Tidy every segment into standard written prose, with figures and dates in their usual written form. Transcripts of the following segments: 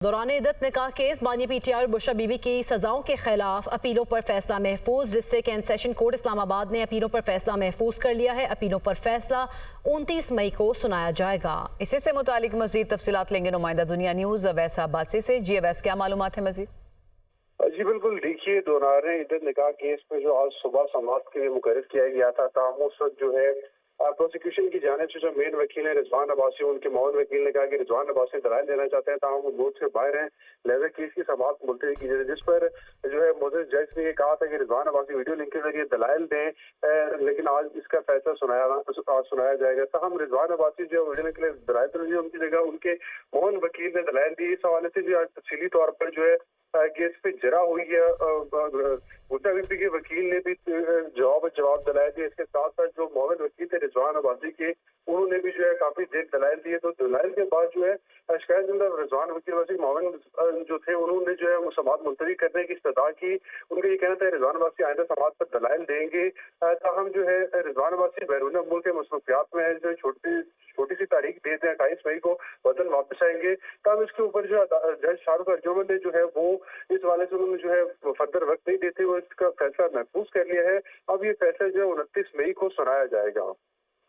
दौरान इद्दत निकाह केस बानी पीटीआई और बुशरा बीबी की सजाओं के खिलाफ अपीलों पर फैसला महफूज। District and session court Islamabad ने अपीलों पर फैसला महफूज कर लिया है। अपीलों पर फैसला 29 मई को सुनाया जाएगा। इसी से मुतालिक मजीद तफसीलात लेंगे नुमाइंदा दुनिया न्यूज़ अवैस अब्बासी से। जी अवैस, क्या मालूमात है मजीद? जी बिल्कुल, देखिए दौरान इद्दत निकाह केस में जो आज सुबह समाअत के लिए मुकर्रर किया गया था, ताहम उस वक्त जो है प्रोसिक्यूशन की जानिब से जो मेन वकील है रिजवान अब्बासी, उनके मौन वकील ने कहा कि रिजवान अब्बासी दलाइल देना चाहते हैं, ताहम वो मुल्क से बाहर हैं, लिहाजा केस की समाअत मुलतवी की जाए। जिस पर जो है मोअज़्ज़िज़ जज ने ये कहा था कि रिजवान अब्बासी वीडियो लिंक के जरिए दलाइल दें, लेकिन आज इसका फैसला सुनाया जाएगा। ताहम रिजवान अब्बासी जो वीडियो लिंक के लिए दलाइल तो नहीं, उनकी जगह उनके मौन वकील ने दलाइल दी। इस हवाले से जो तफसीली तौर पर जो है केस पे जरा हुई है। बुशरा बीबी के वकील ने भी जवाब दलाइल दिए। इसके साथ साथ जो मोहम्मद वकील थे रिजवान अब्बासी के, उन्होंने भी जो है काफी देर दलाइल दिए। तो दलाइल के बाद जो है शिकायत रिजवान वकील मोहम्मद जो थे, उन्होंने जो है वो समाअत मुलतवी करने की इस्तदा की। उनका ये कहना था रिजवान अब्बासी आइंदा समाअत पर दलाइल देंगे। ताहम जो है रिजवान अब्बासी बैरून मुल्क के मसरूफियात में है, जो छोटी सी तारीख दे दें 28 मई को वतन वापस आएंगे। तब इसके ऊपर जो जज शाहरुख अर्जुमन ने जो है वो इस वाले से उन्होंने जो है फर्दर वक्त नहीं देते हुए इसका फैसला महफूज कर लिया है। अब ये फैसला जो है 29 मई को सुनाया जाएगा।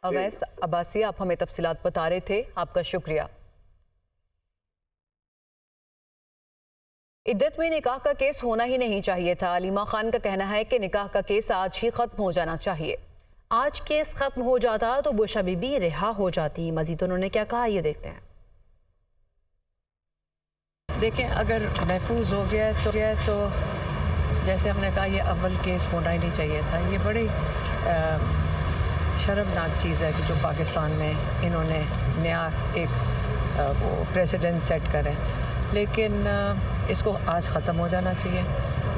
अवैस अब्बासी, आप हमें तफसीलात बता रहे थे, आपका शुक्रिया। इद्दत में निकाह का केस होना ही नहीं चाहिए था। अलीमा खान का कहना है कि निकाह का केस आज ही खत्म हो जाना चाहिए। आज केस खत्म हो जाता तो बुशरा बीबी रिहा हो जाती। मजीद उन्होंने क्या कहा, ये देखते हैं। देखें, अगर महफूज हो गया तो जैसे हमने कहा, ये अव्वल केस होना ही नहीं चाहिए था। ये बड़ी शर्मनाक चीज़ है कि जो पाकिस्तान में इन्होंने नया एक वो प्रेसिडेंट सेट करें, लेकिन इसको आज ख़त्म हो जाना चाहिए।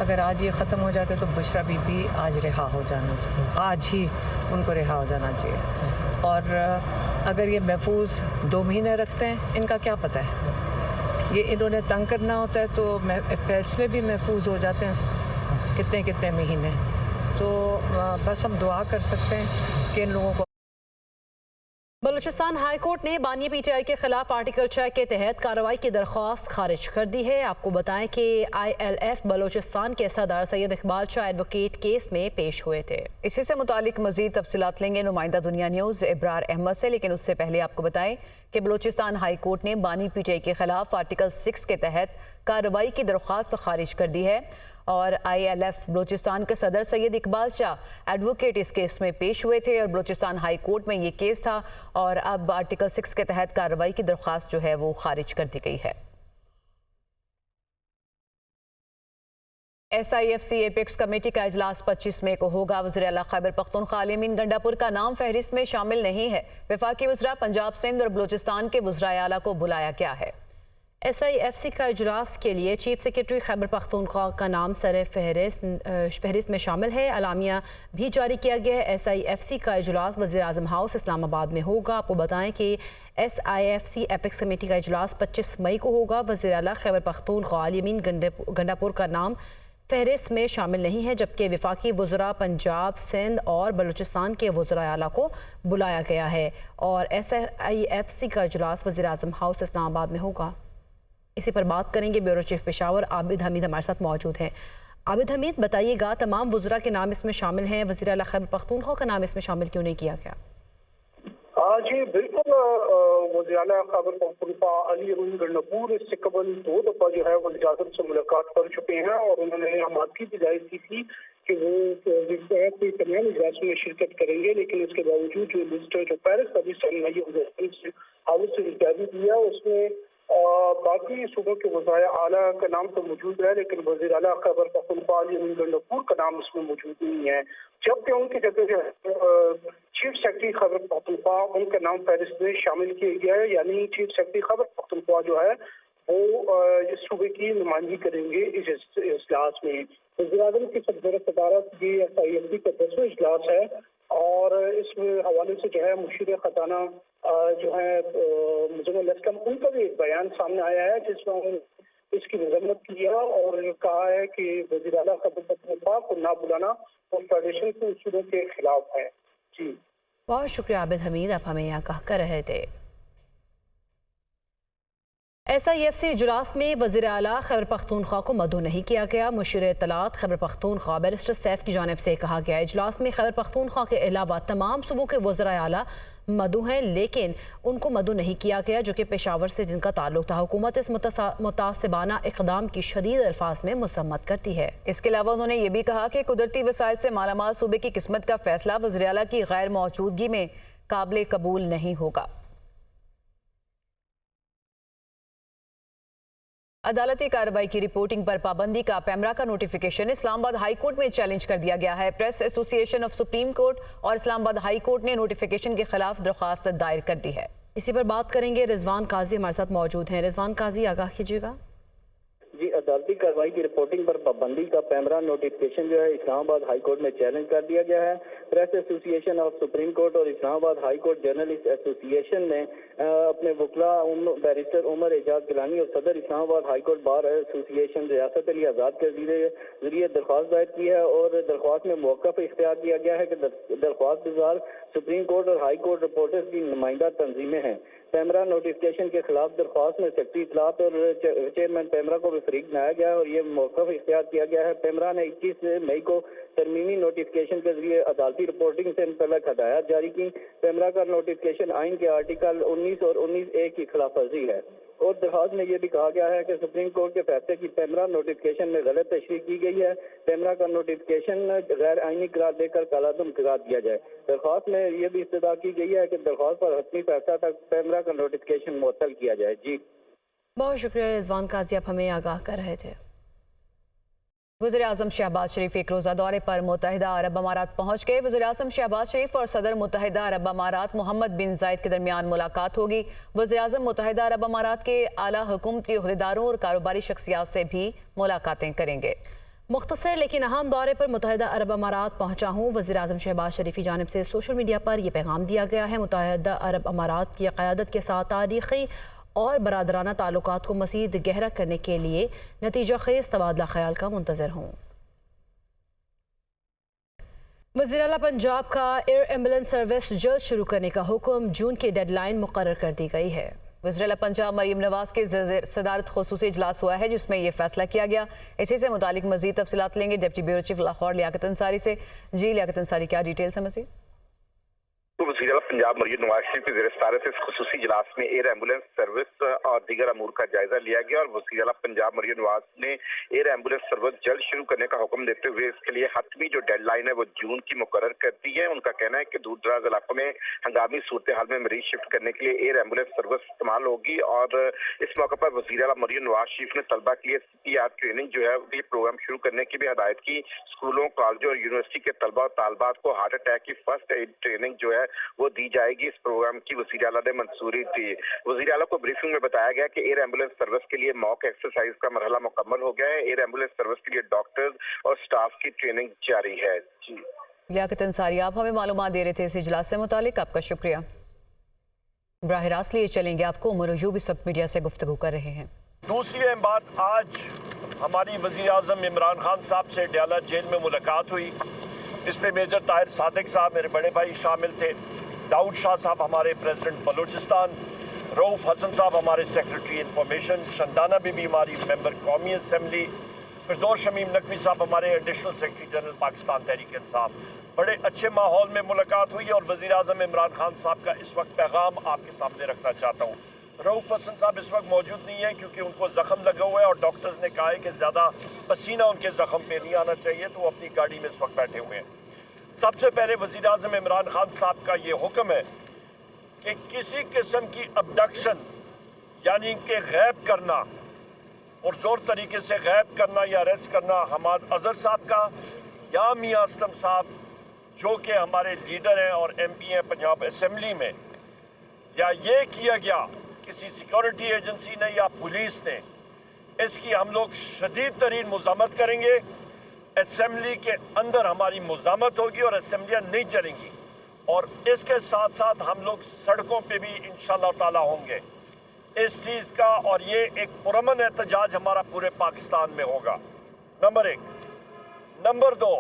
अगर आज ये ख़त्म हो जाते तो बुशरा बीबी आज रिहा हो जाना चाहिए, आज ही उनको रिहा हो जाना चाहिए। और अगर ये महफूज 2 महीने रखते हैं, इनका क्या पता है, ये इन्होंने तंग करना होता है तो फैसले भी महफूज हो जाते हैं कितने महीने। तो बस हम दुआ कर सकते हैं कि इन लोगों को। बलूचिस्तान हाई कोर्ट ने बानी पीटीआई के खिलाफ आर्टिकल 6 के तहत कार्रवाई की दरख्वास्त खारिज कर दी है। आपको बताएं कि ILF बलूचिस्तान के सदर सैयद इकबाल शाह एडवोकेट केस में पेश हुए थे। इसी से मुतालिक मजीद तफसीलात लेंगे नुमाइंदा दुनिया न्यूज़ इब्रार अहमद से, लेकिन उससे पहले आपको बताएं कि बलूचिस्तान हाई कोर्ट ने बानी पीटीआई के खिलाफ आर्टिकल 6 के तहत कार्रवाई की दरख्वास्त खारिज कर दी है और ILF बलूचिस्तान के सदर सैयद इकबाल शाह एडवोकेट इस केस में पेश हुए थे और बलूचिस्तान हाई कोर्ट में ये केस था और अब आर्टिकल 6 के तहत कार्रवाई की दरख्वास्त जो है वो खारिज कर दी गई है। SIFC एपेक्स कमेटी का इजलास 25 मई को होगा। वज़ीर आला खैबर पख्तूनख्वा आली अमीन गंडापुर का नाम फहरिस्त में शामिल नहीं है। वफाकी वज़रा पंजाब, सिंध और बलूचिस्तान के वज़राए आला को बुलाया गया है। SIFC का इजलास के लिए चीफ सेक्रेटरी खैबर पख्तूनख्वा का नाम सर फहरिस्त में शामिल है। अलामिया भी जारी किया गया है। SIFC का इजलास वज़ीर आज़म हाउस इस्लामाबाद में होगा। आपको बताएं कि SIFC एपेक्स कमेटी का इजलास 25 मई को होगा। वज़ीर आला खैबर पख्तूनख्वा आली अमीन गंडापुर का नाम फहरिस्त में शामिल नहीं है, जबकि वफाकी वज़रा पंजाब, सिंध और बलूचिस्तान के वज़राए आला को बुलाया गया है और SIFC का इजलास वज़ीर आज़म हाउस इस्लामाबाद में होगा। इसी पर बात करेंगे। ब्यूरो चीफ पेशावर आबिद हमीद हमारे साथ मौजूद हैं। आबिद हमीद, बताइएगा, तमाम वज़रा के नाम इसमें शामिल हैं, वज़ीर आला खैबर पख्तूनख्वा का नाम इसमें शामिल क्यों नहीं किया गया? जी बिल्कुल, वज़ीर आला खैबर पख्तूनख्वा अली अमीन गंडापुर इससे कबल 2 दफ़ा जो है वज़ीर आज़म से मुलाकात कर चुके हैं और उन्होंने आमादगी भी जाहिर की थी कि वो तमाम इजलासों में शिरकत करेंगे, लेकिन इसके बावजूद जो लिस्ट जो फहरिस्त अभी हाउस से जारी दिया उसमें बाकी सूबों के वज़राए आला का नाम तो मौजूद है, लेकिन वज़ीर आला खैबर पख्तूनख्वा अली अमीन गंडापुर का नाम इसमें मौजूद नहीं है। जबकि उनकी जगह जो चीफ सेक्रेटरी खैबर पख्तूनख्वा, उनका नाम फहरिस्त में शामिल किया गया है। यानी चीफ सेक्रेटरी खैबर पख्तूनख्वा जो है वो इस सूबे की नुमाइंदगी करेंगे इस इजलास में। वज़ीर आज़म की सदारत ये SIFC का 10वां इजलास है और इस हवाले से जो है मुशीर खजाना जो है मुज़म्मिल असलम, उनका भी एक बयान सामने आया है जिसमें उन्होंने इसकी मजम्मत किया और कहा है कि वज़ीर आला खैबर पख्तूनख्वा को ना बुलाना और फेडरेशन के उसूलों के खिलाफ है। जी बहुत शुक्रिया आबिद हमीद, आप हमें यहाँ कह कर रहे थे। SIFC اجلاس میں وزیر اعلیٰ خیبر پختونخوا کو مدعو نہیں کیا گیا۔ مشیر اطلاعات خیبر پختونخوا بیرسٹر سیف کی جانب سے کہا گیا اجلاس میں خیبر پختونخوا کے علاوہ تمام صوبوں کے وزراء اعلیٰ مدعو ہیں، لیکن ان کو مدعو نہیں کیا گیا جو کہ پشاور سے جن کا تعلق تھا۔ حکومت اس متعصبانہ اقدام کی شدید الفاظ میں مذمت کرتی ہے۔ اس کے علاوہ انہوں نے یہ بھی کہا کہ قدرتی وسائل سے مالا مال صوبے کی قسمت کا فیصلہ وزیر اعلیٰ کی غیر موجودگی میں قابل قبول نہیں ہوگا۔ عدالتی کارروائی کی رپورٹنگ پر پابندی کا پیمرا کا نوٹیفیکیشن اسلام آباد ہائی کورٹ میں چیلنج کر دیا گیا ہے۔ پریس ایسوسی ایشن آف سپریم کورٹ اور اسلام آباد ہائی کورٹ نے نوٹیفیکیشن کے خلاف درخواست دائر کر دی ہے۔ اسی پر بات کریں گے، رضوان قاضی ہمارے ساتھ موجود ہیں۔ رضوان قاضی، آگاہ کیجیے گا۔ جی، عدالتی کارروائی کی رپورٹنگ پر پابندی کا پیمرا نوٹیفیکیشن جو ہے اسلام آباد ہائی کورٹ میں چیلنج کر دیا گیا ہے۔ پریس ایسوسی ایشن آف سپریم کورٹ اور اسلام آباد ہائی کورٹ جرنلسٹ ایسوسی ایشن نے اپنے وکلاء بیرسٹر عمر اعجاز گیلانی اور صدر اسلام آباد ہائی کورٹ بار ایسوسی ایشن ریاست علی آزاد کے ذریعے درخواست دائر کی ہے، اور درخواست میں موقف اختیار کیا گیا ہے کہ درخواست گزار سپریم کورٹ اور ہائی کورٹ رپورٹرز کی نمائندہ تنظیمیں ہیں۔ پیمرا نوٹیفیکیشن کے خلاف درخواست میں سیکرٹری اطلاعات اور چیئرمین پیمرا کو بھی فریق بنایا گیا ہے اور یہ موقف اختیار کیا گیا ہے۔ پیمرا نے 21 مئی کو ترمیمی نوٹیفیکیشن کے ذریعے عدالتی رپورٹنگ سے متعلق ہدایات جاری کی۔ پیمرا کا نوٹیفیکیشن آئین کے آرٹیکل 19 اور 19A کی خلاف ورزی ہے، اور درخواست میں یہ بھی کہا گیا ہے کہ سپریم کورٹ کے فیصلے کی پیمرا نوٹیفیکیشن میں غلط تشریح کی گئی ہے۔ پیمرا کا نوٹیفیکیشن غیر آئینی قرار دے کر کالعدم قرار دیا جائے۔ درخواست میں یہ بھی استدعا کی گئی ہے کہ درخواست پر حتمی فیصلہ تک پیمرا کا نوٹیفیکیشن معطل کیا جائے۔ جی، بہت شکریہ رضوان قاضی، آپ ہمیں آگاہ کر رہے تھے۔ وزیر اعظم شہباز شریف ایک روزہ دورے پر متحدہ عرب امارات پہنچ گئے۔ وزیر اعظم شہباز شریف اور صدر متحدہ عرب امارات محمد بن زائد کے درمیان ملاقات ہوگی۔ وزیر اعظم متحدہ عرب امارات کے اعلیٰ حکومتی عہدیداروں اور کاروباری شخصیات سے بھی ملاقاتیں کریں گے۔ مختصر لیکن اہم دورے پر متحدہ عرب امارات پہنچا ہوں، وزیر اعظم شہباز شریف کی جانب سے سوشل میڈیا پر یہ پیغام دیا گیا ہے۔ متحدہ عرب امارات کی قیادت کے ساتھ تاریخی اور برادرانہ تعلقات کو مزید گہرا کرنے کے لیے نتیجہ خیز تبادلہ خیال کا منتظر ہوں۔ وزیر اعلیٰ پنجاب کا ایئر ایمبولینس سروس جلد شروع کرنے کا حکم، جون کی ڈیڈ لائن مقرر کر دی گئی ہے۔ وزیر اعلیٰ پنجاب مریم نواز کے صدارت خصوصی اجلاس ہوا ہے جس میں یہ فیصلہ کیا گیا۔ اسی سے متعلق مزید تفصیلات لیں گے ڈپٹی بیورو چیف لاہور لیاقت انصاری سے۔ جی لیاقت انصاری، کیا ڈیٹیلز ہیں مزید؟ وزیر اعلیٰ پنجاب مریم نواز شریف کے زیر صدارت اس خصوصی اجلاس میں ایئر ایمبولینس سروس اور دیگر امور کا جائزہ لیا گیا، اور وزیر اعلیٰ پنجاب مریم نواز نے ایئر ایمبولینس سروس جلد شروع کرنے کا حکم دیتے ہوئے اس کے لیے حتمی جو ڈیڈ لائن ہے وہ جون کی مقرر کر دی ہے۔ ان کا کہنا ہے کہ دور دراز علاقوں میں ہنگامی صورتحال میں مریض شفٹ کرنے کے لیے ایئر ایمبولینس سروس استعمال ہوگی، اور اس موقع پر وزیر اعلیٰ مریم نواز شریف نے طلبہ کے لیے CPR ٹریننگ جو ہے یہ پروگرام شروع کرنے کی بھی ہدایت کی۔ اسکولوں، کالجوں اور یونیورسٹی کے طلبہ اور طالبات کو ہارٹ اٹیک کی فرسٹ ایڈ ٹریننگ جو ہے وہ دی جائے گی۔ اس پروگرام کی وزیر اعلیٰ نے منظوری دی۔ وزیر اعلیٰ کو بریفنگ میں بتایا گیا کہ ایئر ایمبولینس سروس کے لیے موک ایکسرسائز کا مرحلہ مکمل ہو گیا ہے۔ ایئر ایمبولینس سروس کے لیے ڈاکٹرز اور سٹاف کی ٹریننگ جاری ہے۔ جی لیاقت انصاری، آپ ہمیں معلومات دے رہے تھے اس اجلاس سے متعلق، آپ کا شکریہ۔ براہ راست لیے چلیں گے آپ کو، عمر ایوب اس وقت میڈیا سے گفتگو کر رہے ہیں۔ دوسری اہم بات، آج ہماری وزیر اعظم عمران خان صاحب سے ڈیالہ جیل میں ملاقات ہوئی۔ اس میں میجر طاہر صادق صاحب میرے بڑے بھائی شامل تھے، داؤد شاہ صاحب ہمارے پریزیڈنٹ بلوچستان، رؤوف حسن صاحب ہمارے سیکرٹری انفارمیشن، شندانہ بی بی ہماری ممبر قومی اسمبلی، فردوس شمیم نقوی صاحب ہمارے additional secretary general Pakistan Tehreek Insaf. بڑے اچھے ماحول میں ملاقات ہوئی، اور وزیر اعظم عمران خان صاحب کا اس وقت پیغام آپ کے سامنے رکھنا چاہتا ہوں۔ رؤوف حسن صاحب اس وقت موجود نہیں ہیں کیونکہ ان کو زخم لگا ہوا ہے، اور ڈاکٹرز نے کہا ہے کہ زیادہ پسینہ ان کے زخم پہ نہیں آنا چاہیے، تو وہ اپنی گاڑی میں اس وقت بیٹھے ہوئے ہیں۔ سب سے پہلے وزیر اعظم عمران خان صاحب کا یہ حکم ہے کہ کسی قسم کی ابڈکشن یعنی کہ غائب کرنا اور زور طریقے سے غائب کرنا یا اریسٹ کرنا حماد اظہر صاحب کا یا میاں اسلم صاحب جو کہ ہمارے لیڈر ہیں اور MP ہیں پنجاب اسمبلی میں، یا یہ کیا گیا کسی سیکورٹی ایجنسی نے یا پولیس نے، اس کی ہم لوگ شدید ترین مذمت کریں گے۔ اسمبلی کے اندر ہماری مذمت ہوگی اور اسمبلیاں نہیں چلیں گی، اور اس کے ساتھ ساتھ ہم لوگ سڑکوں پہ بھی انشاءاللہ تعالی ہوں گے اس چیز کا، اور یہ ایک پرامن احتجاج ہمارا پورے پاکستان میں ہوگا۔ نمبر 1۔ نمبر 2،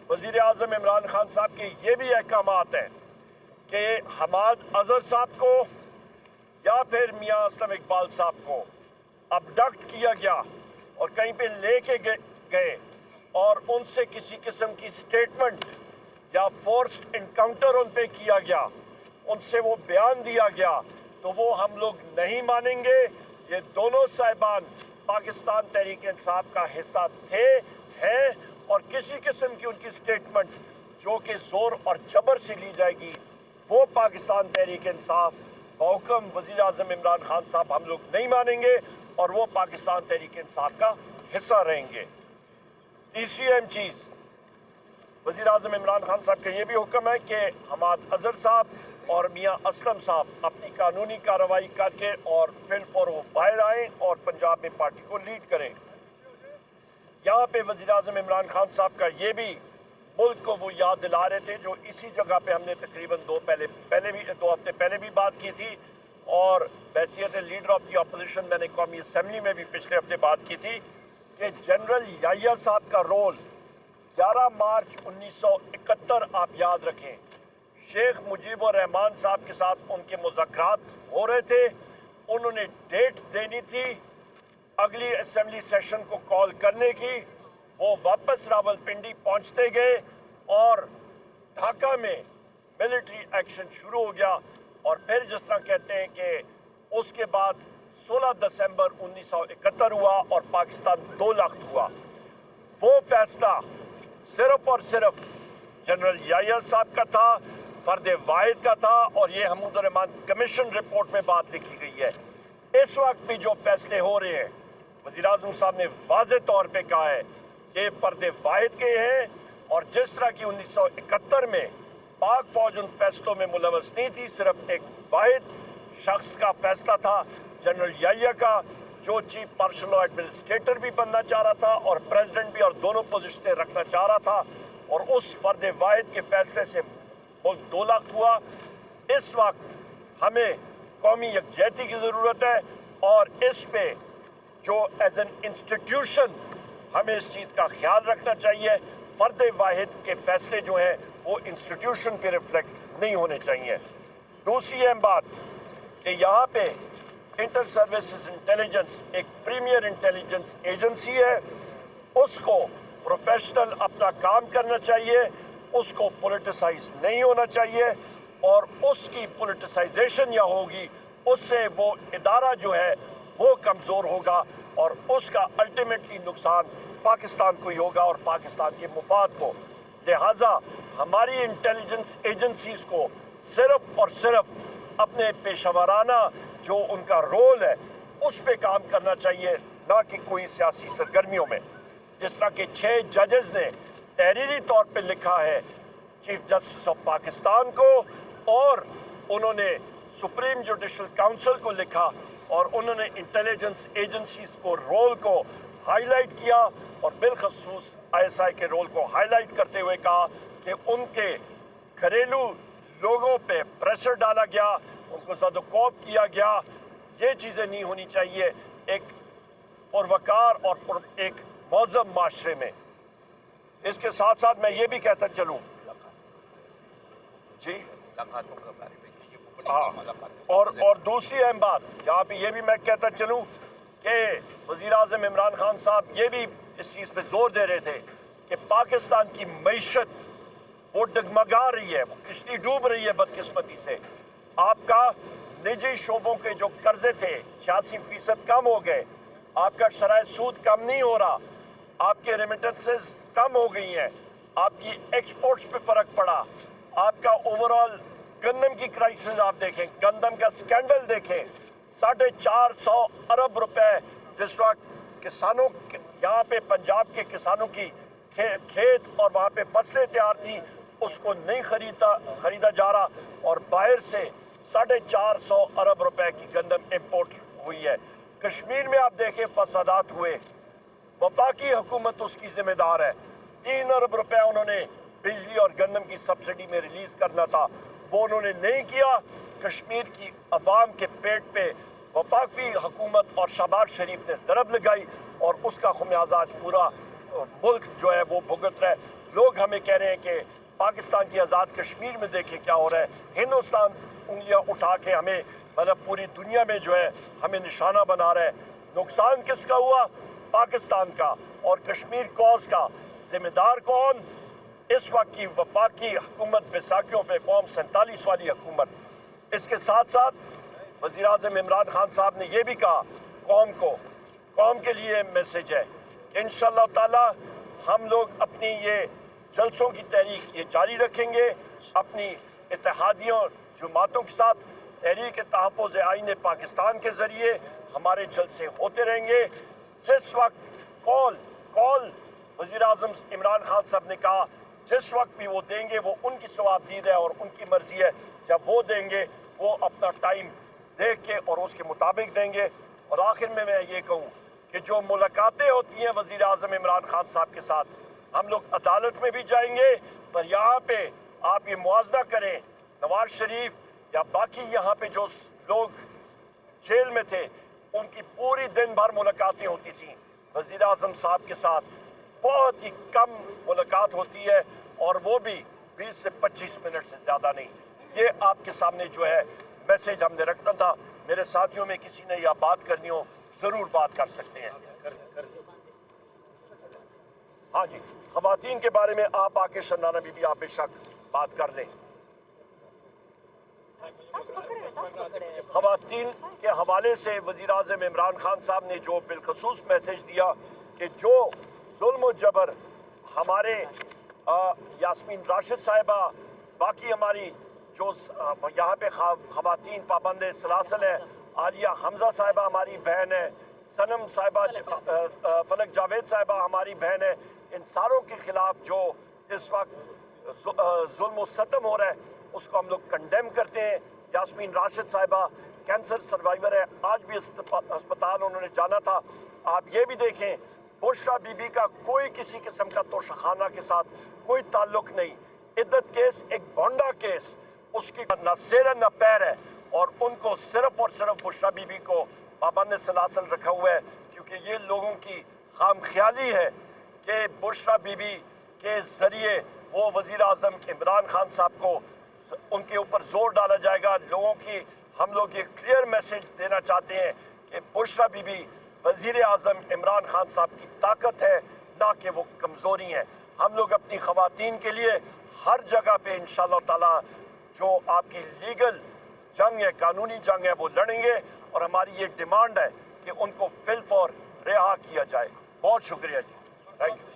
وزیر اعظم عمران خان صاحب کے یہ بھی احکامات ہیں کہ حماد اظہر صاحب کو یا پھر میاں اسلم اقبال صاحب کو अबडक्ट किया गया और कहीं पे लेके गए और उनसे किसी किस्म की स्टेटमेंट या फोर्स्ड इनकाउंटर उन पे किया गया, उनसे वो बयान दिया गया, तो वो हम लोग नहीं मानेंगे। ये दोनों साहिबान पाकिस्तान तहरीक इंसाफ का हिस्सा थे, हैं, और किसी किस्म की उनकी स्टेटमेंट जो कि जोर और जबर से ली जाएगी वो पाकिस्तान तहरीक इंसाफ बहुकम वज़ीर आज़म इमरान खान साहब हम लोग नहीं मानेंगे और वो पाकिस्तान तहरीक इंसाफ का हिस्सा रहेंगे। तीसरी अहम चीज़, वज़ीर आज़म इमरान खान साहब का ये भी हुक्म है कि हमाद अजहर साहब और मियाँ असलम साहब अपनी कानूनी कार्रवाई करके और फिर वो बाहर आएँ और पंजाब में पार्टी को लीड करें। यहाँ पे वज़ीर आज़म इमरान खान साहब का ये भी मुल्क को वो याद दिला रहे थे जो इसी जगह पे हमने तकरीबन दो हफ्ते पहले भी बात की थी और हैसियत लीडर ऑफ दी अपोजिशन मैंने कौमी असम्बली में भी पिछले हफ्ते बात की थी कि जनरल याहिया साहब का रोल 11 मार्च 1971 आप याद रखें, शेख मुजीबुर रहमान साहब के साथ उनके मुज़ाकरात हो रहे थे, उन्होंने डेट देनी थी अगली असेंबली सेशन को कॉल करने की, वो वापस रावलपिंडी पहुंचते गए और ढाका में मिलिट्री एक्शन शुरू हो गया और फिर जिस तरह कहते हैं कि उसके बाद 16 दिसंबर 1971 हुआ और पाकिस्तान 2 लाख हुआ। वो फैसला सिर्फ और सिर्फ जनरल याहिया साहब का था, फर्द वाहिद का था और ये हमीदुर रहमान कमीशन रिपोर्ट में बात लिखी गई है। इस वक्त भी जो फैसले हो रहे हैं वज़ीर आज़म साहब ने वाज़े तौर पे कहा है कि फर्द वाहिद के हैं और जिस तरह की 1971 में पाक फौज उन फैसलों में मुलवस नहीं थी, सिर्फ एक वाहिद शख्स का फैसला था जनरल याहिया का जो चीफ मार्शल लॉ एडमिनिस्ट्रेटर भी बनना चाह रहा था और प्रेसिडेंट भी और दोनों पोजीशनें रखना चाह रहा था और उस फर्द वाहिद के फैसले से मुल्क 2 लाख हुआ। इस वक्त हमें कौमी यकजहती की ज़रूरत है और इस पे जो एज एन इंस्टीट्यूशन हमें इस चीज़ का ख्याल रखना चाहिए, फर्द वाहिद के फैसले जो हैं वो इंस्टीट्यूशन पे रिफ्लेक्ट नहीं होने चाहिए। दूसरी अहम बात कि यहाँ पे इंटर सर्विसेज इंटेलिजेंस एक प्रीमियर इंटेलिजेंस एजेंसी है, उसको प्रोफेशनल अपना काम करना चाहिए, उसको पॉलिटिसाइज नहीं होना चाहिए और उसकी पॉलिटिसाइजेशन या होगी उससे वो इदारा जो है वो कमज़ोर होगा और उसका अल्टीमेटली नुकसान पाकिस्तान को ही होगा और पाकिस्तान के मुफाद को। लिहाजा हमारी इंटेलिजेंस एजेंसीज को सिर्फ और सिर्फ अपने पेशेवराना जो उनका रोल है उस पे काम करना चाहिए, ना कि कोई सियासी सरगर्मियों में। जिस तरह के 6 जजेस ने तहरीरी तौर पे लिखा है चीफ जस्टिस ऑफ पाकिस्तान को और उन्होंने सुप्रीम जुडिशल काउंसिल को लिखा और उन्होंने इंटेलिजेंस एजेंसीज को रोल को हाईलाइट किया और बिलखसूस ISI के रोल को हाईलाइट करते हुए कहा कि उनके घरेलू लोगों पे प्रेशर डाला गया, उनको ज़दोकौफ किया गया। ये चीज़ें नहीं होनी चाहिए एक पुरवकार और एक मौज़म माशरे में। इसके साथ साथ मैं ये भी कहता चलूँ जी हाँ, और दूसरी अहम बात यहाँ पे ये भी मैं कहता चलूँ कि वज़ीर आज़म इमरान खान साहब ये भी इस चीज़ पे जोर दे रहे थे कि पाकिस्तान की मईशत वो डगमगा रही है, वो किश्ती डूब रही है बदकिस्मती से। आपका निजी शोबों के जो कर्जे थे 86% कम हो गए, आपका शराय सूद कम नहीं हो रहा, आपके रेमिटेंसेस कम हो गई हैं, आपकी एक्सपोर्ट्स पे फ़र्क पड़ा, आपका ओवरऑल गंदम की क्राइसिस आप देखें, गंदम का स्कैंडल देखें, 450 अरब रुपए जिस वक्त किसानों यहाँ पे पंजाब के किसानों की खेत और वहाँ पे फसलें तैयार थी उसको नहीं खरीदा जा रहा और बाहर से 450 अरब रुपए की गंदम इंपोर्ट हुई है। कश्मीर में आप देखें फसादात हुए, वफाकी हुकूमत उसकी जिम्मेदार है। 3 अरब रुपए उन्होंने बिजली और गंदम की सब्सिडी में रिलीज करना था, वो उन्होंने नहीं किया। कश्मीर की अवाम के पेट पे वफाकी हुकूमत और शहबाज शरीफ ने ज़रब लगाई और उसका खुमियाजा आज पूरा मुल्क जो है वो भुगत रहा है। लोग हमें कह रहे हैं कि पाकिस्तान की आज़ाद कश्मीर में देखें क्या हो रहा है, हिंदुस्तान उंगलियां उठा के हमें मतलब पूरी दुनिया में जो है हमें निशाना बना रहा है। नुकसान किसका हुआ? पाकिस्तान का। और कश्मीर कॉज का जिम्मेदार कौन? इस वक्त की वफाकी हुकूमत बैसाखियों पे कौम 47 वाली हुकूमत। इसके साथ साथ वज़ीर आज़म इमरान खान साहब ने ये भी कहा कौम के लिए मैसेज है कि इंशाअल्लाह ताला हम लोग अपनी ये जलसों की तहरीक ये जारी रखेंगे, अपनी इत्तेहादियों जमातों के साथ तहरीक तहफ़्फ़ुज़ आईन पाकिस्तान के ज़रिए हमारे जलसे होते रहेंगे। जिस वक्त कॉल वज़ीर आज़म इमरान खान साहब ने कहा जिस वक्त भी वो देंगे वो उनकी सवाबदीद है और उनकी मर्जी है, जब वो देंगे वो अपना टाइम देख के और उसके मुताबिक देंगे। और आखिर में मैं ये कहूँ कि जो मुलाकातें होती हैं वज़ीर आज़म इमरान खान साहब के साथ, हम लोग अदालत में भी जाएंगे, पर यहाँ पे आप ये मुआवजा करें नवाज शरीफ या बाकी यहाँ पे जो लोग जेल में थे उनकी पूरी दिन भर मुलाकातें होती थी वज़ीर आज़म साहब के साथ, बहुत ही कम मुलाकात होती है और वो भी 20 से 25 मिनट से ज़्यादा नहीं। ये आपके सामने जो है मैसेज हमने रखना था। मेरे साथियों में किसी ने यह बात करनी हो ज़रूर बात कर सकते हैं। हाँ जी, ख़वातीन के बारे में आप आके शनाना बीबी आप बेशक बात कर लें। ख़वातीन के हवाले से वज़ीर आज़म इमरान खान साहब ने जो बिलखसूस मैसेज दिया कि जो जुल्म और जबर हमारे यास्मीन राशिद साहिबा, बाकी हमारी जो यहाँ पे ख़वातीन पाबंद सलासल है, आलिया हमजा साहिबा हमारी बहन है, सनम साहिबा, फलक जावेद साहिबा हमारी बहन है, इन सारों के ख़िलाफ़ जो इस वक्त जुल्म और सतम हो रहा है उसको हम लोग कंडेम करते हैं। यास्मीन राशिद साहिबा कैंसर सर्वाइवर है, आज भी अस्पताल उन्होंने जाना था। आप ये भी देखें बुशरा बीबी का कोई किसी किस्म का तोशाखाना के साथ कोई ताल्लुक नहीं। इद्दत केस एक बोंडा केस, उसकी न सिर है न पैर है और उनको सिर्फ और सिर्फ बुशरा बीबी को पाबंद सलासल रखा हुआ है क्योंकि ये लोगों की खाम ख्याली है कि बुशरा बीबी के ज़रिए वो वज़ीर आज़म इमरान खान साहब को उनके ऊपर जोर डाला जाएगा। लोगों की हम लोग ये क्लियर मैसेज देना चाहते हैं कि बुशरा बीबी वज़ीर आज़म इमरान खान साहब की ताकत है, ना कि वो कमज़ोरी है। हम लोग अपनी ख़वातीन के लिए हर जगह पे इंशाअल्लाह ताला जो आपकी लीगल जंग है, कानूनी जंग है, वो लड़ेंगे और हमारी ये डिमांड है कि उनको फिल फौर रिहा किया जाए। बहुत शुक्रिया जी, थैंक यू।